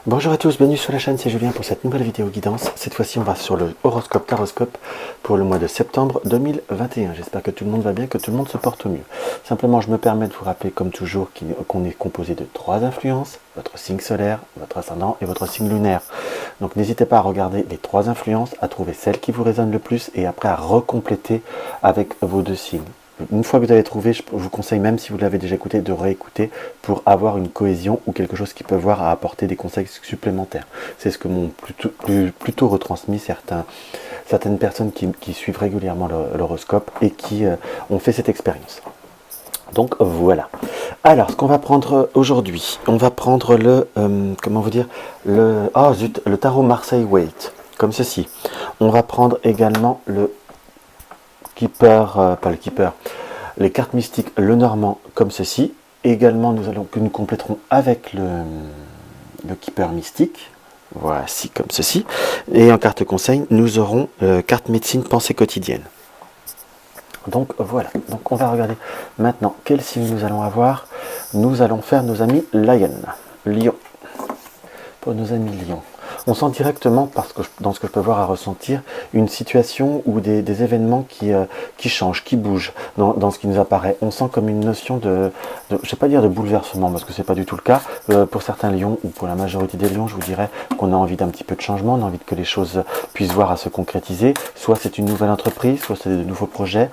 Bonjour à tous, bienvenue sur la chaîne, c'est Julien pour cette nouvelle vidéo guidance. Cette fois-ci, on va sur le horoscope taroscope pour le mois de septembre 2021. J'espère que tout le monde va bien, que tout le monde se porte au mieux. Simplement, je me permets de vous rappeler, comme toujours, qu'on est composé de 3 influences, votre signe solaire, votre ascendant et votre signe lunaire. Donc n'hésitez pas à regarder les 3 influences, à trouver celle qui vous résonne le plus et après à recompléter avec vos 2 signes. Une fois que vous avez trouvé, je vous conseille, même si vous l'avez déjà écouté, de réécouter pour avoir une cohésion ou quelque chose qui peut voir à apporter des conseils supplémentaires. C'est ce que m'ont plutôt retransmis certaines personnes qui suivent régulièrement l'horoscope et qui ont fait cette expérience. Donc voilà. Alors, ce qu'on va prendre aujourd'hui, on va prendre comment vous dire, le tarot Marseille Waite, comme ceci. On va prendre également le Keeper, pas le Keeper, les cartes mystiques, le Normand, comme ceci. Également, nous compléterons avec le Keeper mystique, voici comme ceci. Et en carte conseil, nous aurons carte médecine pensée quotidienne. Donc voilà, donc on va regarder maintenant quel signe nous allons avoir. Nous allons faire nos amis Lion. Pour nos amis Lion. On sent directement, parce que dans ce que je peux voir à ressentir, une situation ou des événements qui changent, qui bougent dans ce qui nous apparaît. On sent comme une notion je ne vais pas dire de bouleversement, parce que ce n'est pas du tout le cas. Pour certains lions, ou pour la majorité des lions, je vous dirais qu'on a envie d'un petit peu de changement, on a envie que les choses puissent voir à se concrétiser. Soit c'est une nouvelle entreprise, soit c'est des nouveaux projets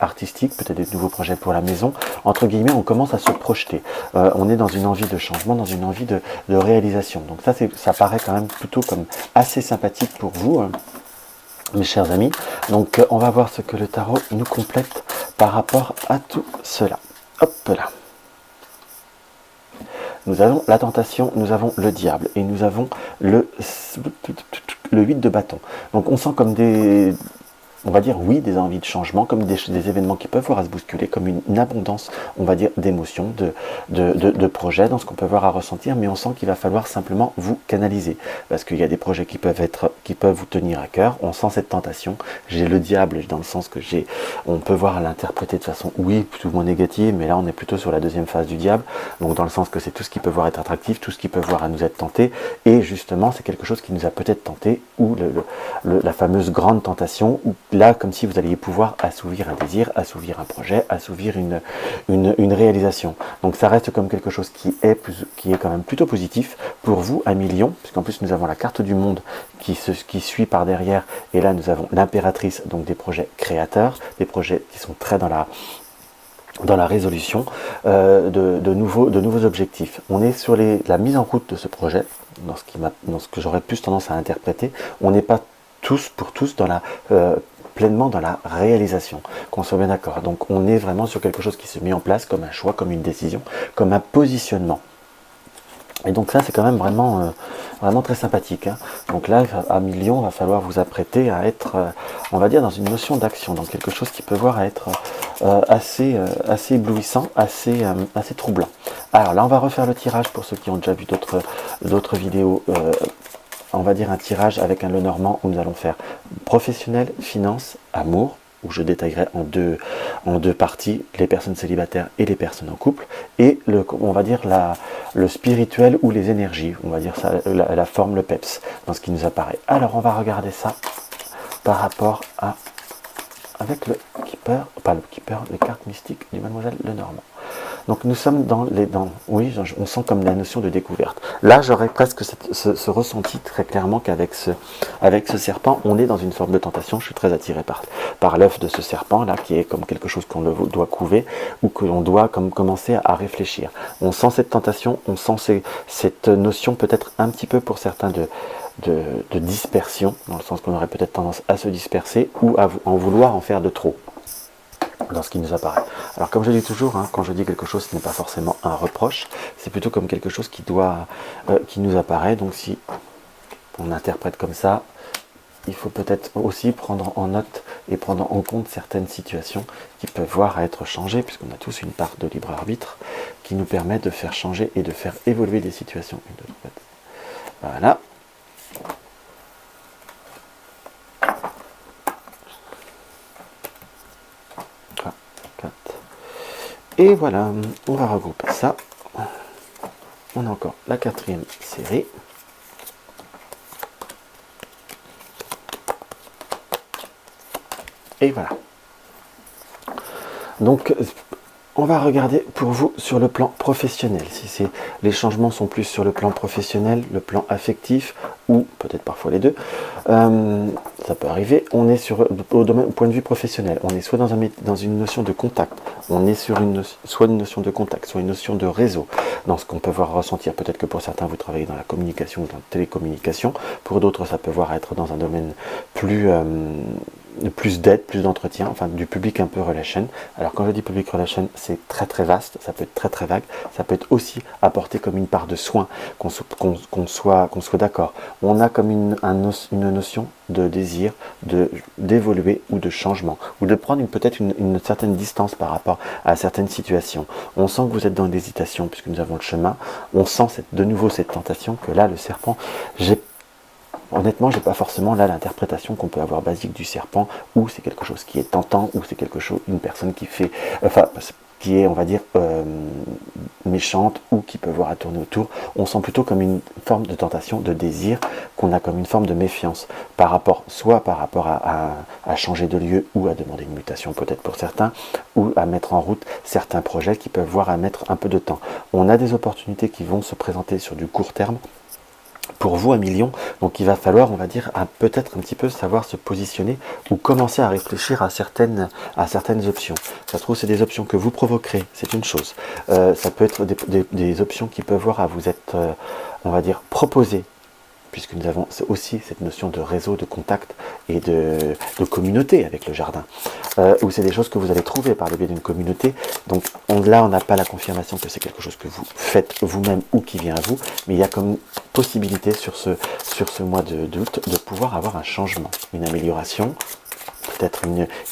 artistiques, peut-être des nouveaux projets pour la maison. Entre guillemets, on commence à se projeter. On est dans une envie de changement, dans une envie de réalisation. Donc ça paraît quand même plutôt comme assez sympathique pour vous, mes chers amis. Donc on va voir ce que le tarot nous complète par rapport à tout cela. Hop là. Nous avons la tentation, nous avons le diable et nous avons le 8 de bâton. Donc on sent comme on va dire oui, des envies de changement, comme des événements qui peuvent voir à se bousculer, comme une abondance, on va dire, d'émotions, de projets, dans ce qu'on peut voir à ressentir, mais on sent qu'il va falloir simplement vous canaliser, parce qu'il y a des projets qui peuvent vous tenir à cœur. On sent cette tentation. J'ai le diable dans le sens que on peut voir à l'interpréter de façon, oui, plus ou moins négative, mais là on est plutôt sur la deuxième phase du diable, donc dans le sens que c'est tout ce qui peut voir être attractif, tout ce qui peut voir à nous être tenté, et justement c'est quelque chose qui nous a peut-être tenté, ou la fameuse grande tentation, où là, comme si vous alliez pouvoir assouvir un désir, assouvir un projet, assouvir une réalisation. Donc ça reste comme quelque chose qui est quand même plutôt positif pour vous, amis Lion, puisqu'en plus nous avons la carte du monde qui suit par derrière, et là nous avons l'impératrice, donc des projets créateurs, des projets qui sont très dans la résolution de nouveaux objectifs. On est sur la mise en route de ce projet, dans ce que j'aurais plus tendance à interpréter. On n'est pas tous pour tous pleinement dans la réalisation, qu'on soit bien d'accord. Donc on est vraiment sur quelque chose qui se met en place comme un choix, comme une décision, comme un positionnement. Et donc ça c'est quand même vraiment très sympathique, hein. Donc là, à Lion, il va falloir vous apprêter à être, on va dire, dans une notion d'action, dans quelque chose qui peut voir à être assez éblouissant, assez troublant. Alors là, on va refaire le tirage pour ceux qui ont déjà vu d'autres vidéos. On va dire un tirage avec un Lenormand où nous allons faire professionnel, finance, amour, où je détaillerai en deux parties les personnes célibataires et les personnes en couple, et on va dire le spirituel ou les énergies, on va dire ça, la forme, le peps, dans ce qui nous apparaît. Alors on va regarder ça par rapport avec le keeper, pas le keeper, les cartes mystiques du Mademoiselle Lenormand. Donc nous sommes oui, on sent comme la notion de découverte. Là, j'aurais presque ce ressenti très clairement qu'avec ce serpent, on est dans une forme de tentation. Je suis très attiré par l'œuf de ce serpent là, qui est comme quelque chose qu'on doit couver ou que l'on doit comme commencer à réfléchir. On sent cette tentation, on sent cette notion peut-être un petit peu pour certains de dispersion, dans le sens qu'on aurait peut-être tendance à se disperser ou à en vouloir en faire de trop dans ce qui nous apparaît. Alors comme je dis toujours, hein, quand je dis quelque chose, ce n'est pas forcément un reproche, c'est plutôt comme quelque chose qui nous apparaît. Donc si on interprète comme ça, il faut peut-être aussi prendre en note et prendre en compte certaines situations qui peuvent voir à être changées, puisqu'on a tous une part de libre arbitre qui nous permet de faire changer et de faire évoluer des situations. Voilà. Et voilà, on va regrouper ça. on a encore la 4e série. Et voilà. Donc, on va regarder pour vous sur le plan professionnel. Si les changements sont plus sur le plan professionnel, le plan affectif, ou peut-être parfois les deux, ça peut arriver. On est au point de vue professionnel, on est soit dans une notion de contact, on est sur soit une notion de contact, soit une notion de réseau, dans ce qu'on peut voir ressentir. Peut-être que pour certains, vous travaillez dans la communication ou dans la télécommunication. Pour d'autres, ça peut voir être dans un domaine plus d'aide, plus d'entretien, enfin du public un peu relation. Alors quand je dis public relation, c'est très très vaste, ça peut être très très vague, ça peut être aussi apporté comme une part de soin, qu'on soit d'accord. On a comme une notion de désir d'évoluer ou de changement, ou de prendre peut-être une certaine distance par rapport à certaines situations. On sent que vous êtes dans l'hésitation puisque nous avons le chemin, on sent de nouveau cette tentation que là le serpent, honnêtement, j'ai pas forcément là l'interprétation qu'on peut avoir basique du serpent, où c'est quelque chose qui est tentant, ou c'est quelque chose, une personne qui fait, qui est, on va dire, méchante, ou qui peut voir à tourner autour. On sent plutôt comme une forme de tentation, de désir, qu'on a comme une forme de méfiance, soit par rapport à changer de lieu, ou à demander une mutation peut-être pour certains, ou à mettre en route certains projets qui peuvent voir à mettre un peu de temps. On a des opportunités qui vont se présenter sur du court terme, pour vous, 1 million, donc il va falloir, on va dire, peut-être un petit peu savoir se positionner ou commencer à réfléchir à certaines options. Ça se trouve, c'est des options que vous provoquerez, c'est une chose. Ça peut être des options qui peuvent voir à vous être, on va dire, proposées, puisque nous avons aussi cette notion de réseau, de contact et de communauté avec le jardin, où c'est des choses que vous allez trouver par le biais d'une communauté. Donc là, on n'a pas la confirmation que c'est quelque chose que vous faites vous-même ou qui vient à vous, mais il y a comme possibilité sur ce mois d'août de pouvoir avoir un changement, une amélioration, peut-être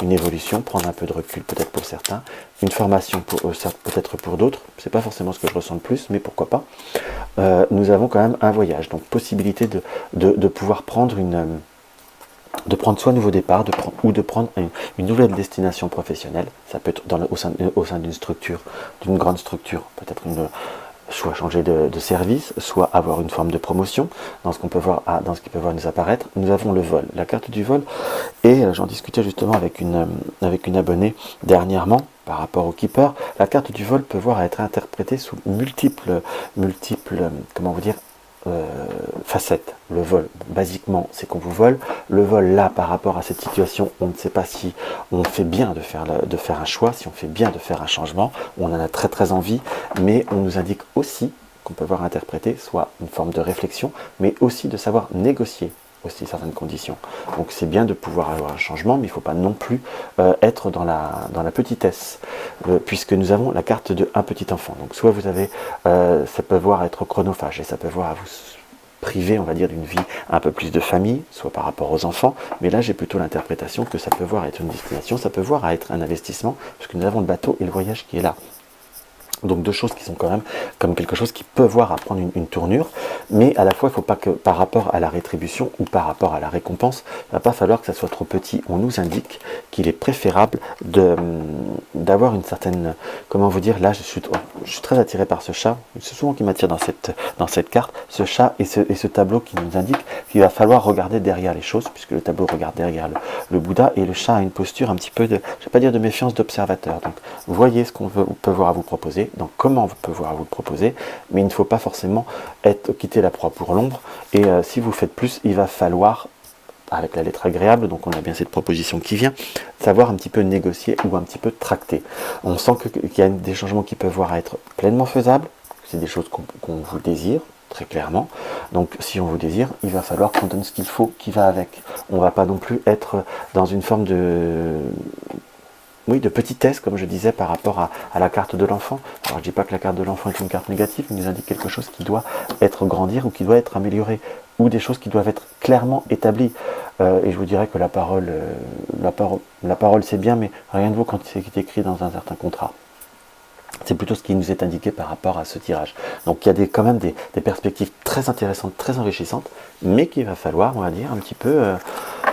une évolution, prendre un peu de recul peut-être pour certains, une formation peut-être pour d'autres, c'est pas forcément ce que je ressens le plus, mais pourquoi pas. Nous avons quand même un voyage, donc possibilité de pouvoir prendre soit un nouveau départ, ou de prendre une nouvelle destination professionnelle. Ça peut être au sein d'une structure, d'une grande structure, peut-être soit changer de service, soit avoir une forme de promotion, dans ce qui peut voir nous apparaître. Nous avons le vol, la carte du vol, et j'en discutais justement avec une abonnée dernièrement, par rapport au keeper. La carte du vol peut voir être interprétée sous multiples, comment vous dire, facettes. Le vol, basiquement, c'est qu'on vous vole. Le vol, là, par rapport à cette situation, on ne sait pas si on fait bien de faire un choix, si on fait bien de faire un changement. On en a très très envie, mais on nous indique aussi qu'on peut voir interpréter soit une forme de réflexion, mais aussi de savoir négocier aussi certaines conditions. Donc c'est bien de pouvoir avoir un changement, mais il ne faut pas non plus être dans la petitesse, puisque nous avons la carte de un petit enfant. Donc soit vous avez, ça peut voir être chronophage, et ça peut voir à vous priver, on va dire, d'une vie un peu plus de famille, soit par rapport aux enfants, mais là j'ai plutôt l'interprétation que ça peut voir être une destination, ça peut voir à être un investissement, puisque nous avons le bateau et le voyage qui est là. Donc deux choses qui sont quand même comme quelque chose qui peut voir à prendre une tournure, mais à la fois il ne faut pas que par rapport à la rétribution ou par rapport à la récompense, il ne va pas falloir que ça soit trop petit. On nous indique qu'il est préférable d'avoir une certaine, comment vous dire, là je suis très attiré par ce chat, c'est souvent qui m'attire dans cette carte, ce chat et ce tableau qui nous indique qu'il va falloir regarder derrière les choses, puisque le tableau regarde derrière le Bouddha, et le chat a une posture un petit peu de, je ne vais pas dire de méfiance, d'observateur. Donc voyez ce qu'on peut voir à vous proposer, donc comment on peut voir à vous le proposer, mais il ne faut pas forcément quitter la proie pour l'ombre, et si vous faites plus, il va falloir, avec la lettre agréable, donc on a bien cette proposition qui vient, savoir un petit peu négocier ou un petit peu tracter. On sent qu'il y a des changements qui peuvent voir à être pleinement faisables, c'est des choses qu'on vous désire, très clairement. Donc si on vous désire, il va falloir qu'on donne ce qu'il faut qui va avec. On ne va pas non plus être dans une forme de petitesse, comme je disais, par rapport à la carte de l'enfant. Alors je ne dis pas que la carte de l'enfant est une carte négative, mais il nous indique quelque chose qui doit être grandir ou qui doit être amélioré, ou des choses qui doivent être clairement établies. Et je vous dirais que la parole c'est bien, mais rien ne vaut quand c'est écrit dans un certain contrat. C'est plutôt ce qui nous est indiqué par rapport à ce tirage. Donc il y a quand même des perspectives très intéressantes, très enrichissantes, mais qu'il va falloir, on va dire, un petit peu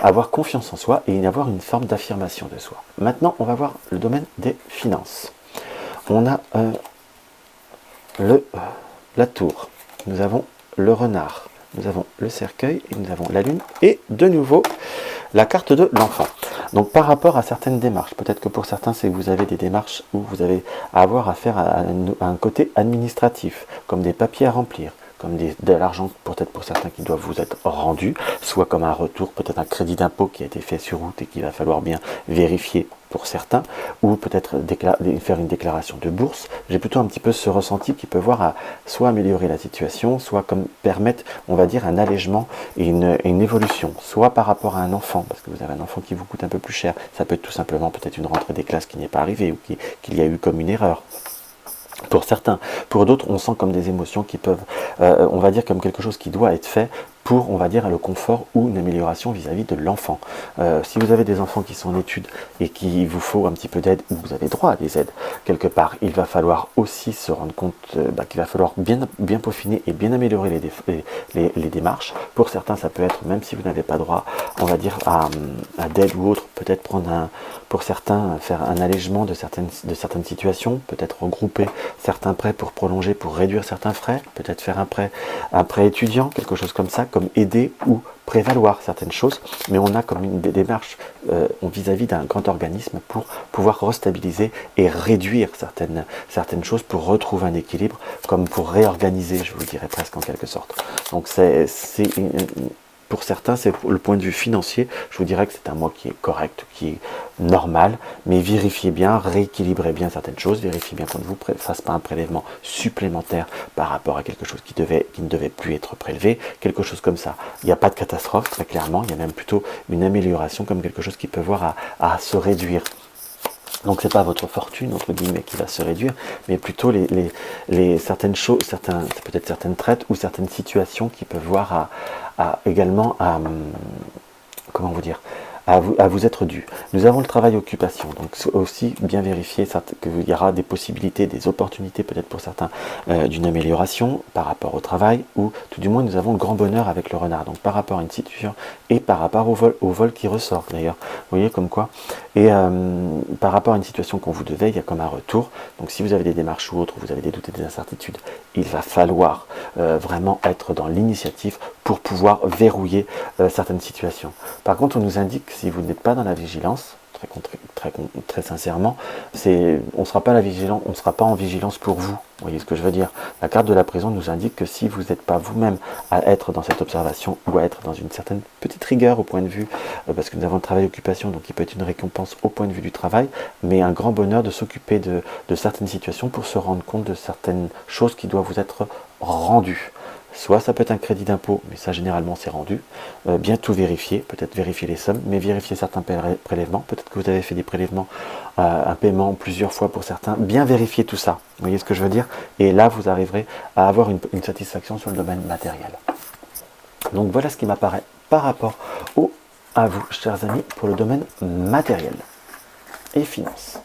avoir confiance en soi et avoir une forme d'affirmation de soi. Maintenant, on va voir le domaine des finances. On a le la tour, nous avons le renard, nous avons le cercueil, et nous avons la lune, et de nouveau la carte de l'enfant. Donc par rapport à certaines démarches, peut-être que pour certains, c'est que vous avez des démarches où vous avez à avoir affaire à un côté administratif, comme des papiers à remplir, comme de l'argent peut-être pour certains qui doivent vous être rendus, soit comme un retour, peut-être un crédit d'impôt qui a été fait sur route et qu'il va falloir bien vérifier pour certains, ou peut-être faire une déclaration de bourse. J'ai plutôt un petit peu ce ressenti qui peut voir à soit améliorer la situation, soit comme permettre, on va dire, un allègement et une évolution, soit par rapport à un enfant, parce que vous avez un enfant qui vous coûte un peu plus cher, ça peut être tout simplement peut-être une rentrée des classes qui n'est pas arrivée, ou qu'il y a eu comme une erreur. Pour certains, pour d'autres, on sent comme des émotions qui peuvent, on va dire comme quelque chose qui doit être fait pour, on va dire, le confort ou une amélioration vis-à-vis de l'enfant. Si vous avez des enfants qui sont en études et qu'il vous faut un petit peu d'aide, ou vous avez droit à des aides quelque part, il va falloir aussi se rendre compte qu'il va falloir bien peaufiner et bien améliorer les démarches. Pour certains, ça peut être, même si vous n'avez pas droit, on va dire, à d'aide ou autre, peut-être prendre pour certains, faire un allègement de certaines situations, peut-être regrouper certains prêts pour prolonger, pour réduire certains frais, peut-être faire un prêt étudiant, quelque chose comme ça, comme aider ou prévaloir certaines choses, mais on a comme des démarches vis-à-vis d'un grand organisme pour pouvoir restabiliser et réduire certaines choses pour retrouver un équilibre, comme pour réorganiser, je vous dirais presque en quelque sorte. Donc pour certains, c'est le point de vue financier, je vous dirais que c'est un mois qui est correct, qui est normal, mais vérifiez bien, rééquilibrez bien certaines choses, vérifiez bien qu'on ne vous fasse pas un prélèvement supplémentaire par rapport à quelque chose qui ne devait plus être prélevé, quelque chose comme ça. Il n'y a pas de catastrophe, très clairement, il y a même plutôt une amélioration, comme quelque chose qui peut voir à se réduire. Donc c'est pas votre fortune entre guillemets qui va se réduire, mais plutôt certaines choses, peut-être certaines traites ou certaines situations qui peuvent voir également comment vous dire, à vous être dû. Nous avons le travail occupation, donc aussi bien vérifier qu'il y aura des possibilités, des opportunités peut-être pour certains d'une amélioration par rapport au travail, ou tout du moins nous avons le grand bonheur avec le renard, donc par rapport à une situation et par rapport au vol qui ressort d'ailleurs, vous voyez comme quoi, et par rapport à une situation qu'on vous devait, il y a comme un retour, donc si vous avez des démarches ou autres, vous avez des doutes et des incertitudes, il va falloir vraiment être dans l'initiative pour pouvoir verrouiller certaines situations. Par contre, on nous indique que si vous n'êtes pas dans la vigilance, très sincèrement, on ne sera pas en vigilance pour vous. Vous voyez ce que je veux dire? La carte de la prison nous indique que si vous n'êtes pas vous-même à être dans cette observation ou à être dans une certaine petite rigueur au point de vue, parce que nous avons le travail occupation, donc il peut être une récompense au point de vue du travail, mais un grand bonheur de s'occuper de certaines situations pour se rendre compte de certaines choses qui doivent vous être rendues. Soit ça peut être un crédit d'impôt, mais ça généralement c'est rendu. Bien tout vérifier, peut-être vérifier les sommes, mais vérifier certains prélèvements. Peut-être que vous avez fait des prélèvements, un paiement plusieurs fois pour certains. Bien vérifier tout ça, vous voyez ce que je veux dire? Et là vous arriverez à avoir une satisfaction sur le domaine matériel. Donc voilà ce qui m'apparaît par rapport à vous, chers amis, pour le domaine matériel et finance.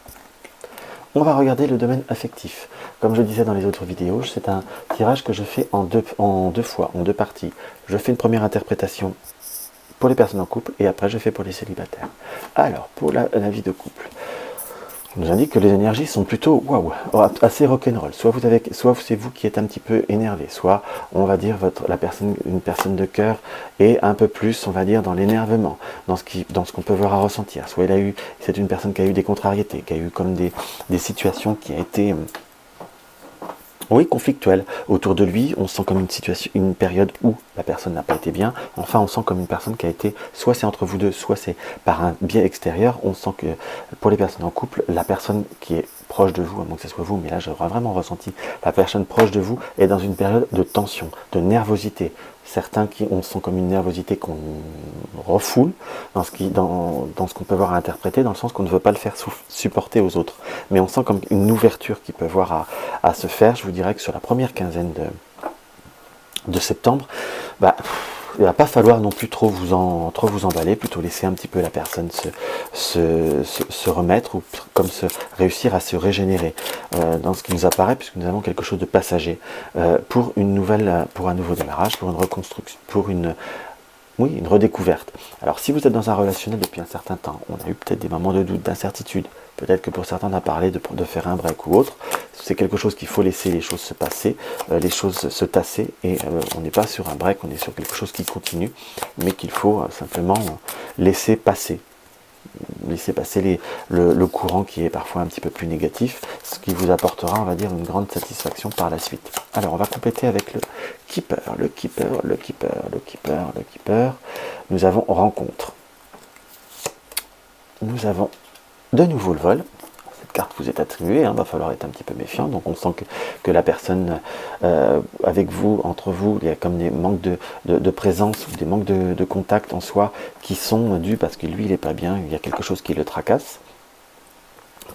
On va regarder le domaine affectif. Comme je disais dans les autres vidéos, c'est un tirage que je fais en deux fois, en deux parties. Je fais une première interprétation pour les personnes en couple et après je fais pour les célibataires. Alors, pour la vie de couple, on nous indique que les énergies sont plutôt assez rock'n'roll. Soit c'est vous qui êtes un petit peu énervé, soit on va dire une personne de cœur est un peu plus, on va dire, dans l'énervement, dans ce qu'on peut voir à ressentir. Soit c'est une personne qui a eu des contrariétés, qui a eu comme des situations qui a été conflictuelle. Autour de lui, on sent comme une période où la personne n'a pas été bien. Enfin, on sent comme une personne qui a été, soit c'est entre vous deux, soit c'est par un biais extérieur. On sent que pour les personnes en couple, la personne qui est proche de vous, à moins que ce soit vous, mais là j'aurais vraiment ressenti, la personne proche de vous est dans une période de tension, de nervosité. Certains on sent comme une nervosité qu'on refoule dans ce qu'on peut voir à interpréter, dans le sens qu'on ne veut pas le faire supporter aux autres. Mais on sent comme une ouverture qui peut voir à se faire. Je vous dirais que sur la première quinzaine de septembre, il ne va pas falloir non plus trop vous emballer, plutôt laisser un petit peu la personne se remettre ou réussir à se régénérer dans ce qui nous apparaît, puisque nous avons quelque chose de passager pour un nouveau démarrage, pour une reconstruction, oui, une redécouverte. Alors si vous êtes dans un relationnel depuis un certain temps, on a eu peut-être des moments de doute, d'incertitude, peut-être que pour certains on a parlé de faire un break ou autre, c'est quelque chose qu'il faut laisser les choses se passer, les choses se tasser, et on n'est pas sur un break, on est sur quelque chose qui continue, mais qu'il faut simplement laisser passer. Laissez passer le courant qui est parfois un petit peu plus négatif, ce qui vous apportera, on va dire, une grande satisfaction par la suite. Alors, on va compléter avec le keeper, le keeper, le keeper, le keeper, le keeper. Nous avons rencontre. Nous avons de nouveau le vol. Cette carte vous est attribuée, il va falloir être un petit peu méfiant. Donc, on sent que la personne avec vous, entre vous, il y a comme des manques de présence ou des manques de contact en soi qui sont dus parce que lui, il n'est pas bien, il y a quelque chose qui le tracasse.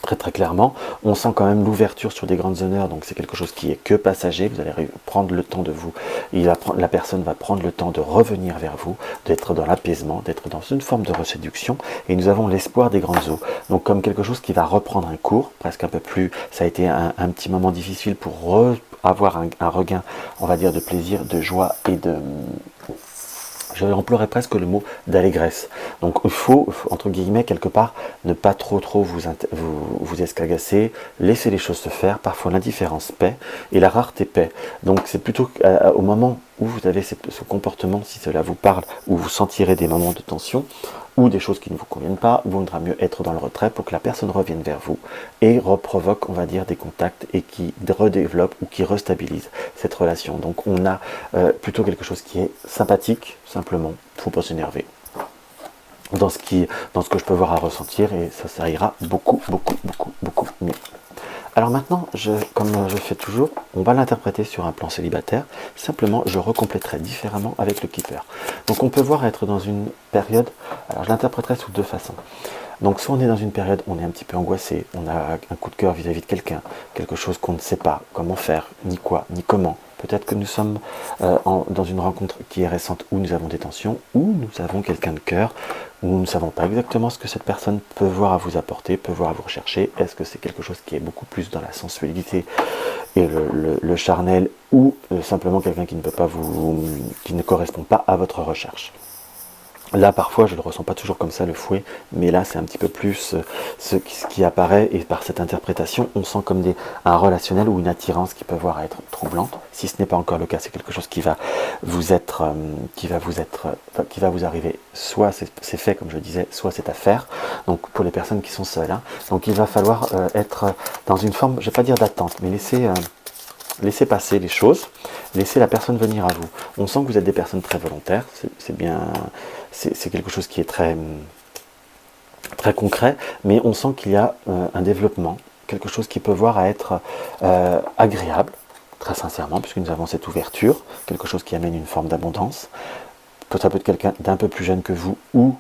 Très très clairement, on sent quand même l'ouverture sur des grandes honneurs, donc c'est quelque chose qui est que passager, vous allez prendre le temps de vous, la personne va prendre le temps de revenir vers vous, d'être dans l'apaisement, d'être dans une forme de reséduction, et nous avons l'espoir des grandes eaux, donc comme quelque chose qui va reprendre un cours, presque un peu plus, ça a été un petit moment difficile pour avoir un regain, on va dire, de plaisir, de joie et de... Je emploierais presque le mot d'allégresse. Donc il faut, entre guillemets, quelque part, ne pas trop vous escagasser, laisser les choses se faire. Parfois l'indifférence paie et la rareté paie. Donc c'est plutôt au moment où vous avez ce comportement, si cela vous parle, où vous sentirez des moments de tension, ou des choses qui ne vous conviennent pas, il vaudra mieux être dans le retrait pour que la personne revienne vers vous et reprovoque, on va dire, des contacts et qui redéveloppe ou qui restabilise cette relation. Donc on a plutôt quelque chose qui est sympathique, simplement, il ne faut pas s'énerver dans ce que je peux voir à ressentir, et ça ira beaucoup mieux. Alors maintenant, comme je fais toujours, on va l'interpréter sur un plan célibataire. Simplement, je recompléterai différemment avec le keeper. Donc on peut voir être dans une période, alors je l'interpréterai sous deux façons. Donc soit on est dans une période où on est un petit peu angoissé, on a un coup de cœur vis-à-vis de quelqu'un, quelque chose qu'on ne sait pas comment faire, ni quoi, ni comment. Peut-être que nous sommes dans une rencontre qui est récente où nous avons des tensions, où nous avons quelqu'un de cœur, où nous ne savons pas exactement ce que cette personne peut voir à vous apporter, peut voir à vous rechercher. Est-ce que c'est quelque chose qui est beaucoup plus dans la sensualité et le charnel, ou simplement quelqu'un qui ne peut pas qui ne correspond pas à votre recherche? Là, parfois, je ne le ressens pas toujours comme ça, le fouet, mais là, c'est un petit peu plus ce qui apparaît, et par cette interprétation, on sent comme un relationnel ou une attirance qui peut voir être troublante. Si ce n'est pas encore le cas, c'est quelque chose qui va vous arriver. Soit c'est fait, comme je disais, soit c'est à faire. Donc, pour les personnes qui sont seules, hein. Donc, il va falloir être dans une forme, je ne vais pas dire d'attente, mais laissez passer les choses, laissez la personne venir à vous. On sent que vous êtes des personnes très volontaires, c'est bien, c'est quelque chose qui est très, très concret, mais on sent qu'il y a un développement, quelque chose qui peut voir à être agréable, très sincèrement, puisque nous avons cette ouverture, quelque chose qui amène une forme d'abondance. Ça peut être quelqu'un d'un peu plus jeune que vous, ou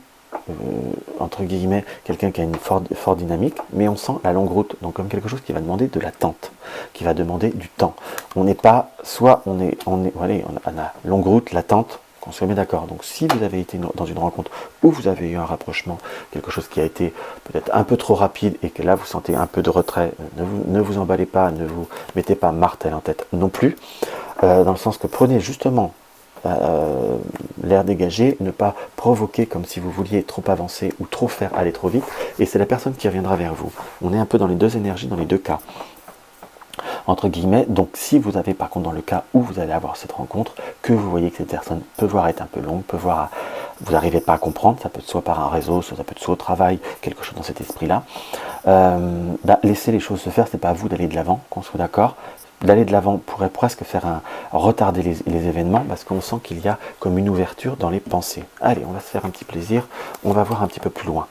entre guillemets, quelqu'un qui a une forte dynamique, mais on sent la longue route, donc comme quelque chose qui va demander de l'attente, qui va demander du temps. On n'est pas, soit on a longue route, l'attente, qu'on soit bien d'accord. Donc si vous avez été dans une rencontre où vous avez eu un rapprochement, quelque chose qui a été peut-être un peu trop rapide, et que là vous sentez un peu de retrait, ne vous emballez pas, ne vous mettez pas martel en tête non plus, dans le sens que prenez justement l'air dégagé, ne pas provoquer comme si vous vouliez trop avancer ou trop faire aller trop vite, et c'est la personne qui reviendra vers vous. On est un peu dans les deux énergies, dans les deux cas, entre guillemets. Donc si vous avez par contre dans le cas où vous allez avoir cette rencontre, que vous voyez que cette personne peut voir être un peu longue, peut voir, vous n'arrivez pas à comprendre, ça peut être soit par un réseau, soit ça peut être soit au travail, quelque chose dans cet esprit-là, laissez les choses se faire, c'est pas à vous d'aller de l'avant, qu'on soit d'accord. D'aller de l'avant pourrait presque retarder les événements, parce qu'on sent qu'il y a comme une ouverture dans les pensées. Allez, on va se faire un petit plaisir, on va voir un petit peu plus loin.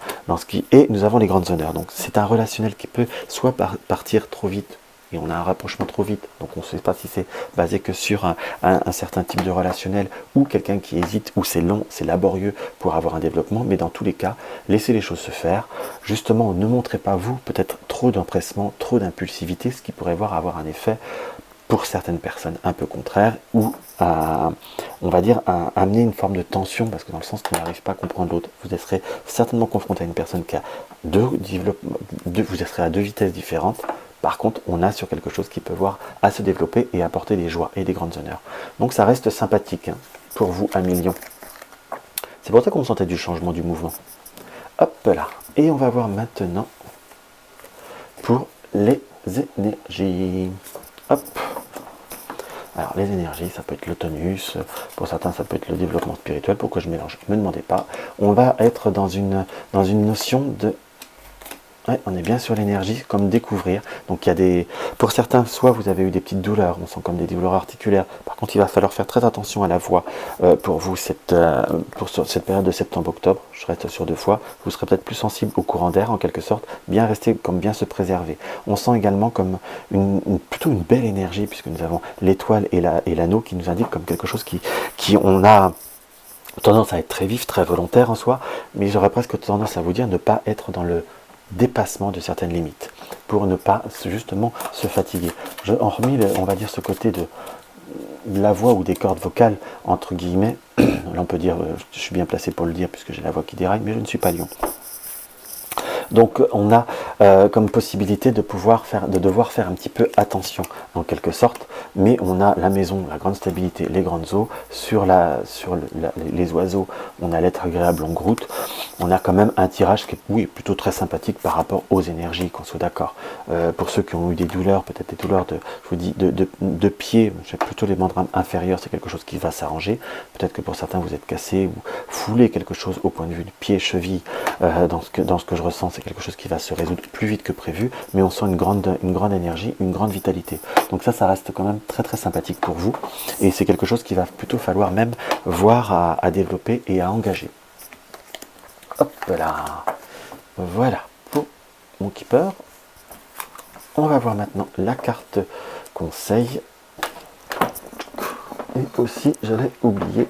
Et nous avons les grandes honneurs. Donc c'est un relationnel qui peut soit partir trop vite, et on a un rapprochement trop vite, donc on ne sait pas si c'est basé que sur un certain type de relationnel, ou quelqu'un qui hésite, ou c'est long, c'est laborieux pour avoir un développement, mais dans tous les cas, laissez les choses se faire. Justement, ne montrez pas vous peut-être trop d'empressement, trop d'impulsivité, ce qui pourrait avoir un effet pour certaines personnes un peu contraire, ou on va dire amener une forme de tension, parce que dans le sens qu'on n'arrive pas à comprendre l'autre, vous serez certainement confronté à une personne qui a vous serez à deux vitesses différentes. Par contre, on a sur quelque chose qui peut voir à se développer et apporter des joies et des grandes honneurs. Donc ça reste sympathique, hein, pour vous, 1 million. C'est pour ça qu'on sentait du changement du mouvement. Hop là. Et on va voir maintenant pour les énergies. Hop. Alors les énergies, ça peut être le tonus, pour certains ça peut être le développement spirituel. Pourquoi je mélange? Ne me demandez pas. On va être dans une notion de... Ouais, on est bien sur l'énergie, comme découvrir. Donc il y a des... Pour certains, soit vous avez eu des petites douleurs, on sent comme des douleurs articulaires. Par contre, il va falloir faire très attention à la voix pour vous pour cette période de septembre-octobre. Je reste sur 2 fois. Vous serez peut-être plus sensible au courant d'air, en quelque sorte. Bien rester, comme bien se préserver. On sent également comme plutôt une belle énergie, puisque nous avons l'étoile et l'anneau qui nous indiquent comme quelque chose qui on a tendance à être très vif, très volontaire en soi, mais j'aurais presque tendance à vous dire ne pas être dans le dépassement de certaines limites, pour ne pas justement se fatiguer. Hormis, on va dire, ce côté de la voix ou des cordes vocales, entre guillemets, là on peut dire, je suis bien placé pour le dire puisque j'ai la voix qui déraille, mais je ne suis pas lion. Donc on a comme possibilité de devoir faire un petit peu attention en quelque sorte, mais on a la maison, la grande stabilité, les grandes eaux, sur les oiseaux, on a l'être agréable en groute, on a quand même un tirage qui est oui, plutôt très sympathique par rapport aux énergies, qu'on soit d'accord. Pour ceux qui ont eu des douleurs, peut-être des douleurs je vous dis, de pied, j'ai plutôt les membranes inférieures, c'est quelque chose qui va s'arranger. Peut-être que pour certains vous êtes cassé ou foulé quelque chose au point de vue du pied, cheville, dans ce que je ressens, c'est quelque chose qui va se résoudre plus vite que prévu, mais on sent une grande énergie, une grande vitalité. Donc ça reste quand même très très sympathique pour vous, et c'est quelque chose qui va plutôt falloir même voir à développer et à engager. Hop là, voilà pour mon keeper. On va voir maintenant la carte conseil. Et aussi, j'allais oublier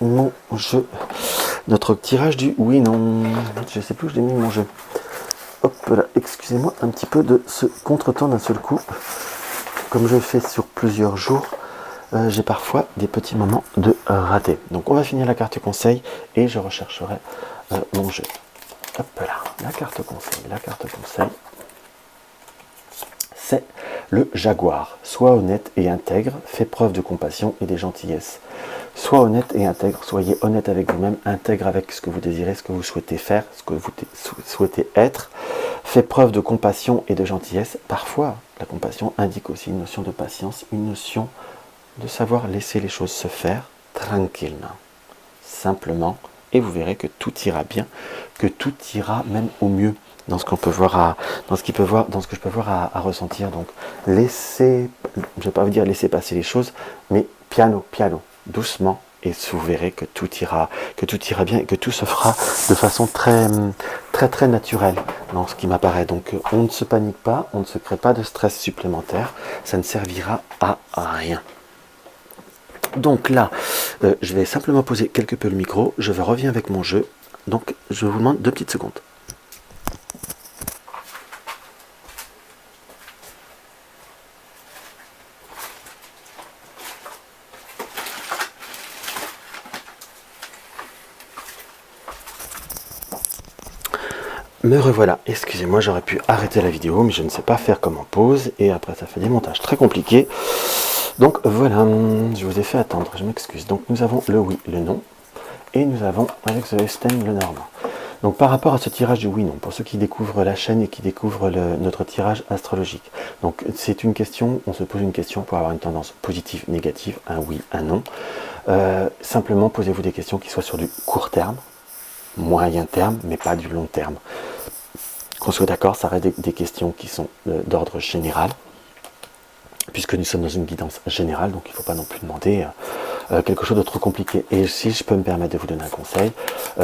mon jeu. Notre tirage du oui, non. Je sais plus où je l'ai mis mon jeu. Hop là, excusez-moi un petit peu de ce contretemps d'un seul coup. Comme je fais sur plusieurs jours, j'ai parfois des petits moments de raté. Donc on va finir la carte conseil et je rechercherai mon jeu. Hop là, la carte conseil. C'est le jaguar. Sois honnête et intègre, fais preuve de compassion et des gentillesses. Sois honnête et intègre, soyez honnête avec vous-même, intègre avec ce que vous désirez, ce que vous souhaitez faire, ce que vous souhaitez être. Fais preuve de compassion et de gentillesse. Parfois, la compassion indique aussi une notion de patience, une notion de savoir laisser les choses se faire tranquillement, simplement, et vous verrez que tout ira bien, que tout ira même au mieux dans ce qu'on peut voir dans ce que je peux voir à ressentir. Donc laissez, je vais pas vous dire laisser passer les choses, mais piano, doucement, et vous verrez que tout ira bien et que tout se fera de façon très très naturelle dans ce qui m'apparaît. Donc on ne se panique pas, on ne se crée pas de stress supplémentaire, ça ne servira à rien. Donc là, je vais simplement poser quelque peu le micro, je reviens avec mon jeu, donc je vous demande 2 petites secondes. Me revoilà, excusez-moi, j'aurais pu arrêter la vidéo, mais je ne sais pas faire comme en pause, et après ça fait des montages très compliqués. Donc voilà, je vous ai fait attendre, je m'excuse. Donc nous avons le oui, le non, et nous avons avec The Esten le normand. Donc par rapport à ce tirage du oui-non, pour ceux qui découvrent la chaîne et qui découvrent notre tirage astrologique, donc c'est une question, on se pose une question pour avoir une tendance positive, négative, un oui, un non. Simplement posez-vous des questions qui soient sur du court terme, moyen terme, mais pas du long terme. Qu'on soit d'accord, ça reste des questions qui sont d'ordre général, puisque nous sommes dans une guidance générale, donc il ne faut pas non plus demander quelque chose de trop compliqué. Et si je peux me permettre de vous donner un conseil,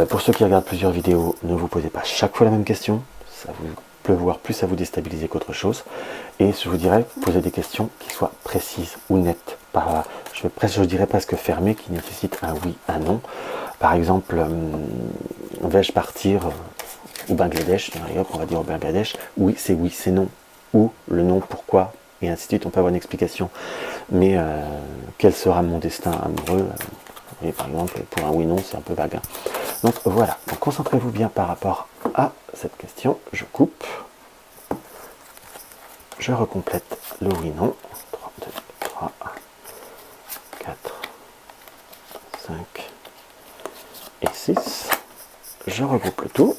pour ceux qui regardent plusieurs vidéos, ne vous posez pas chaque fois la même question, ça vous peut voir plus à vous déstabiliser qu'autre chose, et je vous dirais, posez des questions qui soient précises ou nettes, je dirais presque fermées, qui nécessitent un oui, un non. Par exemple, vais-je partir au Bangladesh, on va dire au Bangladesh, oui, c'est non, ou le non, pourquoi, et ainsi de suite, on peut avoir une explication. Mais quel sera mon destin amoureux et par exemple, pour un oui-non, c'est un peu vague. Donc voilà, donc, concentrez-vous bien par rapport à cette question. Je coupe, je recomplète le oui-non. 3, 2, 3, 4, 5 et 6. Je regroupe le tout.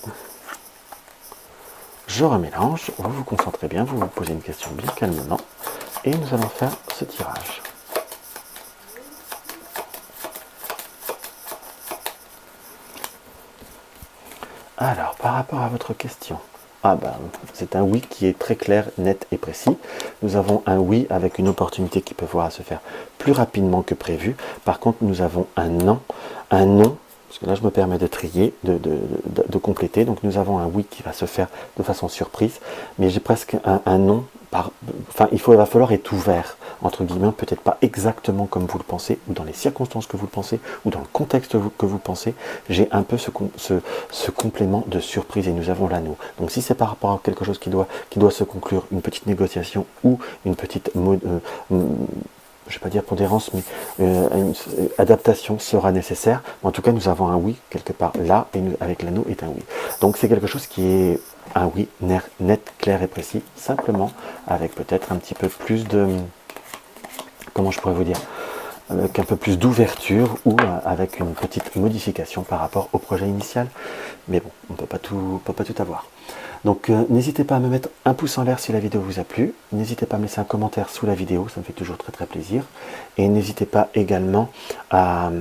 Je remélange. Vous vous concentrez bien, vous vous posez une question bien calmement. Et nous allons faire ce tirage. Alors, par rapport à votre question, c'est un oui qui est très clair, net et précis. Nous avons un oui avec une opportunité qui peut voir se faire plus rapidement que prévu. Par contre, nous avons un non, parce que là je me permets de trier, de compléter. Donc nous avons un oui qui va se faire de façon surprise, mais j'ai presque un non. Va falloir être ouvert, entre guillemets, peut-être pas exactement comme vous le pensez, ou dans les circonstances que vous le pensez, ou dans le contexte que vous pensez. J'ai un peu ce complément de surprise, et nous avons l'anneau. Donc si c'est par rapport à quelque chose qui doit se conclure, une petite négociation ou une petite je ne vais pas dire pondérance, mais une adaptation sera nécessaire. En tout cas, nous avons un oui quelque part là, et avec l'anneau est un oui. Donc c'est quelque chose qui est un oui net, clair et précis, simplement avec peut-être un petit peu plus de... Comment je pourrais vous dire, avec un peu plus d'ouverture ou avec une petite modification par rapport au projet initial. Mais bon, on ne peut pas tout avoir. Donc n'hésitez pas à me mettre un pouce en l'air si la vidéo vous a plu. N'hésitez pas à me laisser un commentaire sous la vidéo, ça me fait toujours très plaisir. Et n'hésitez pas également à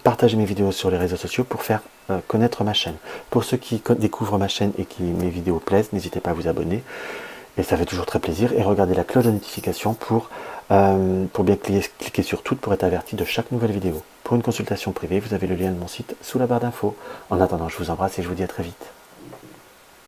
partager mes vidéos sur les réseaux sociaux pour faire connaître ma chaîne. Pour ceux qui découvrent ma chaîne et qui mes vidéos plaisent, n'hésitez pas à vous abonner. Et ça fait toujours très plaisir. Et regardez la cloche de notification pour bien cliquer sur toutes pour être averti de chaque nouvelle vidéo. Pour une consultation privée, vous avez le lien de mon site sous la barre d'infos. En attendant, je vous embrasse et je vous dis à très vite.